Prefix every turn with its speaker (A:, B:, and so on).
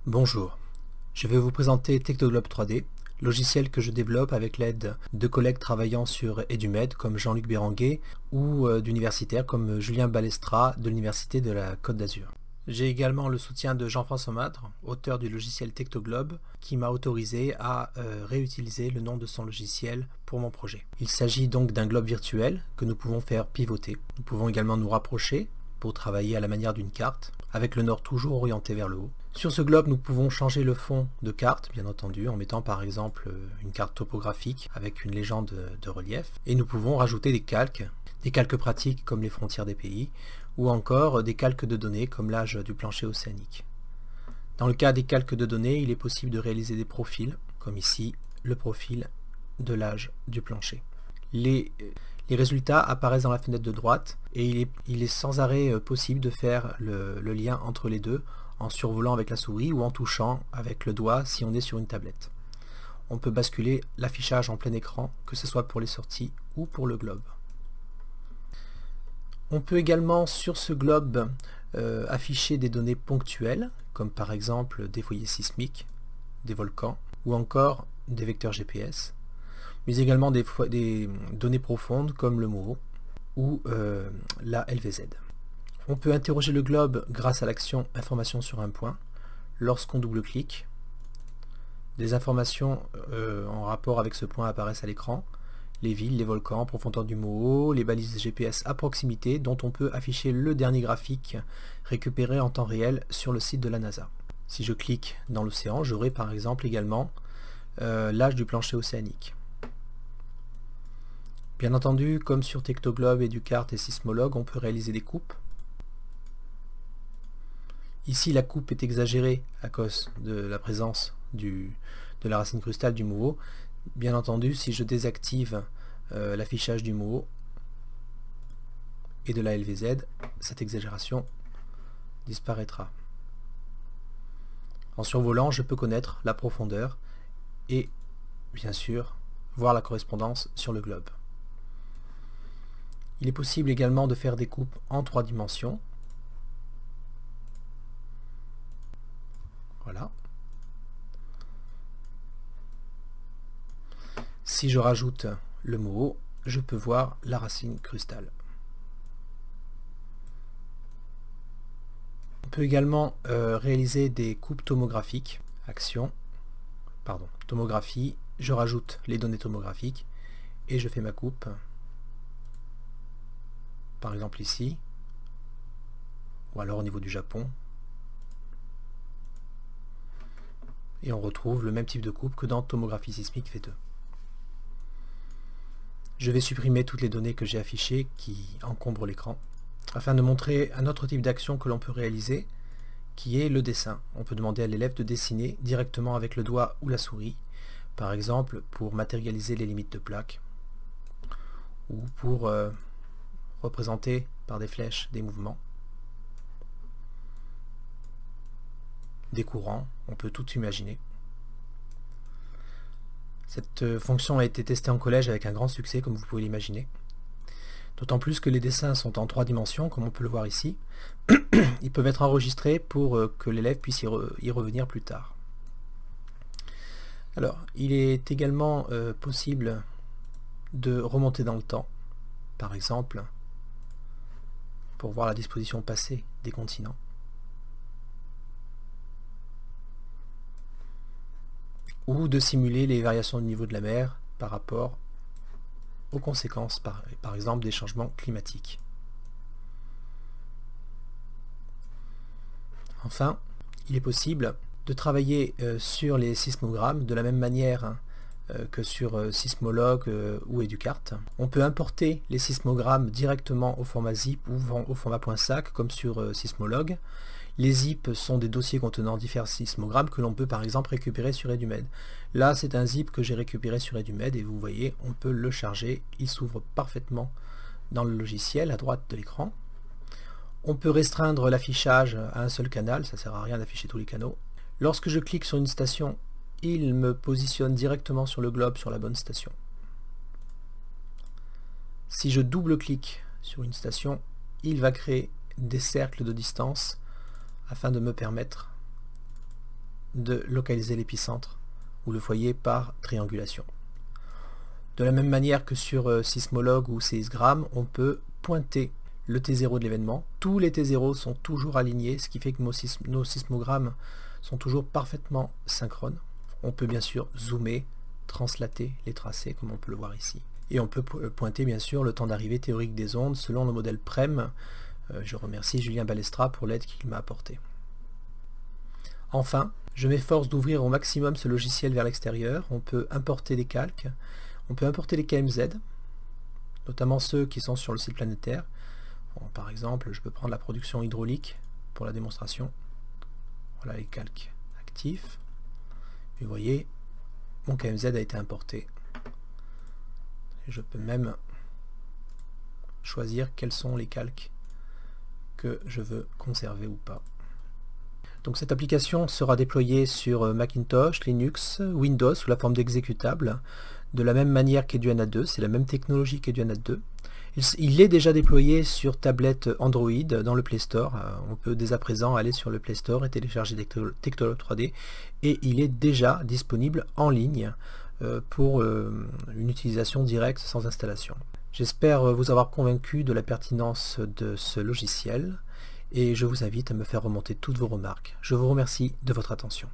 A: Bonjour, je vais vous présenter Technoglobe 3D, logiciel que je développe avec l'aide de collègues travaillant sur EduMed comme Jean-Luc Béranguet ou d'universitaires comme Julien Balestra de l'Université de la Côte d'Azur. J'ai également le soutien de Jean-François Madre, auteur du logiciel Technoglobe, qui m'a autorisé à réutiliser le nom de son logiciel pour mon projet. Il s'agit donc d'un globe virtuel que nous pouvons faire pivoter. Nous pouvons également nous rapprocher pour travailler à la manière d'une carte, avec le nord toujours orienté vers le haut. Sur ce globe, nous pouvons changer le fond de carte, bien entendu, en mettant par exemple une carte topographique avec une légende de relief. Et nous pouvons rajouter des calques pratiques comme les frontières des pays, ou encore des calques de données comme l'âge du plancher océanique. Dans le cas des calques de données, il est possible de réaliser des profils, comme ici le profil de l'âge du plancher. Les résultats apparaissent dans la fenêtre de droite et il est sans arrêt possible de faire le lien entre les deux en survolant avec la souris ou en touchant avec le doigt si on est sur une tablette. On peut basculer l'affichage en plein écran, que ce soit pour les sorties ou pour le globe. On peut également sur ce globe afficher des données ponctuelles, comme par exemple des foyers sismiques, des volcans ou encore des vecteurs GPS, mais également des données profondes comme le MOO ou la LVZ. On peut interroger le globe grâce à l'action Information sur un point. Lorsqu'on double-clique, des informations en rapport avec ce point apparaissent à l'écran. Les villes, les volcans, profondeur du MOO, les balises GPS à proximité dont on peut afficher le dernier graphique récupéré en temps réel sur le site de la NASA. Si je clique dans l'océan, j'aurai par exemple également l'âge du plancher océanique. Bien entendu, comme sur Technoglobe, EduCart et Sismologue, on peut réaliser des coupes. Ici, la coupe est exagérée à cause de la présence de la racine crustale du MOO. Bien entendu, si je désactive l'affichage du MOO et de la LVZ, cette exagération disparaîtra. En survolant, je peux connaître la profondeur et, bien sûr, voir la correspondance sur le globe. Il est possible également de faire des coupes en 3 dimensions. Voilà. Si je rajoute le MOO, je peux voir la racine crustale. On peut également réaliser des coupes tomographiques. Tomographie, je rajoute les données tomographiques et je fais ma coupe. Par exemple ici, ou alors au niveau du Japon. Et on retrouve le même type de coupe que dans Tomographie sismique V2. Je vais supprimer toutes les données que j'ai affichées qui encombrent l'écran, afin de montrer un autre type d'action que l'on peut réaliser, qui est le dessin. On peut demander à l'élève de dessiner directement avec le doigt ou la souris, par exemple pour matérialiser les limites de plaque, ou pour représenter par des flèches des mouvements, des courants, on peut tout imaginer. Cette fonction a été testée en collège avec un grand succès, comme vous pouvez l'imaginer. D'autant plus que les dessins sont en 3 dimensions, comme on peut le voir ici. Ils peuvent être enregistrés pour que l'élève puisse y revenir plus tard. Alors, il est également possible de remonter dans le temps, par exemple, pour voir la disposition passée des continents. Ou de simuler les variations du niveau de la mer par rapport aux conséquences, par exemple, des changements climatiques. Enfin, il est possible de travailler sur les sismogrammes de la même manière que sur Sismologue ou EduCart. On peut importer les sismogrammes directement au format zip ou au format .sac comme sur Sismologue. Les zip sont des dossiers contenant différents sismogrammes que l'on peut par exemple récupérer sur EduMed. Là, c'est un zip que j'ai récupéré sur EduMed et vous voyez, on peut le charger. Il s'ouvre parfaitement dans le logiciel à droite de l'écran. On peut restreindre l'affichage à un seul canal, ça ne sert à rien d'afficher tous les canaux. Lorsque je clique sur une station, il me positionne directement sur le globe sur la bonne station. Si je double-clique sur une station, il va créer des cercles de distance afin de me permettre de localiser l'épicentre ou le foyer par triangulation. De la même manière que sur Sismolog ou Séisgram, on peut pointer le T0 de l'événement. Tous les T0 sont toujours alignés, ce qui fait que nos sismogrammes sont toujours parfaitement synchrones. On peut bien sûr zoomer, translater les tracés, comme on peut le voir ici. Et on peut pointer bien sûr le temps d'arrivée théorique des ondes selon le modèle PREM. Je remercie Julien Balestra pour l'aide qu'il m'a apportée. Enfin, je m'efforce d'ouvrir au maximum ce logiciel vers l'extérieur. On peut importer des calques, on peut importer les KMZ, notamment ceux qui sont sur le site planétaire. Bon, par exemple, je peux prendre la production hydraulique pour la démonstration. Voilà les calques actifs. Et vous voyez, mon KMZ a été importé. Et je peux même choisir quels sont les calques que je veux conserver ou pas. Donc cette application sera déployée sur Macintosh, Linux, Windows sous la forme d'exécutable, de la même manière qu'Eduana 2, c'est la même technologie qu'Eduana 2. Il est déjà déployé sur tablette Android dans le Play Store. On peut dès à présent aller sur le Play Store et télécharger Techtolab 3D, et il est déjà disponible en ligne pour une utilisation directe sans installation. J'espère vous avoir convaincu de la pertinence de ce logiciel et je vous invite à me faire remonter toutes vos remarques. Je vous remercie de votre attention.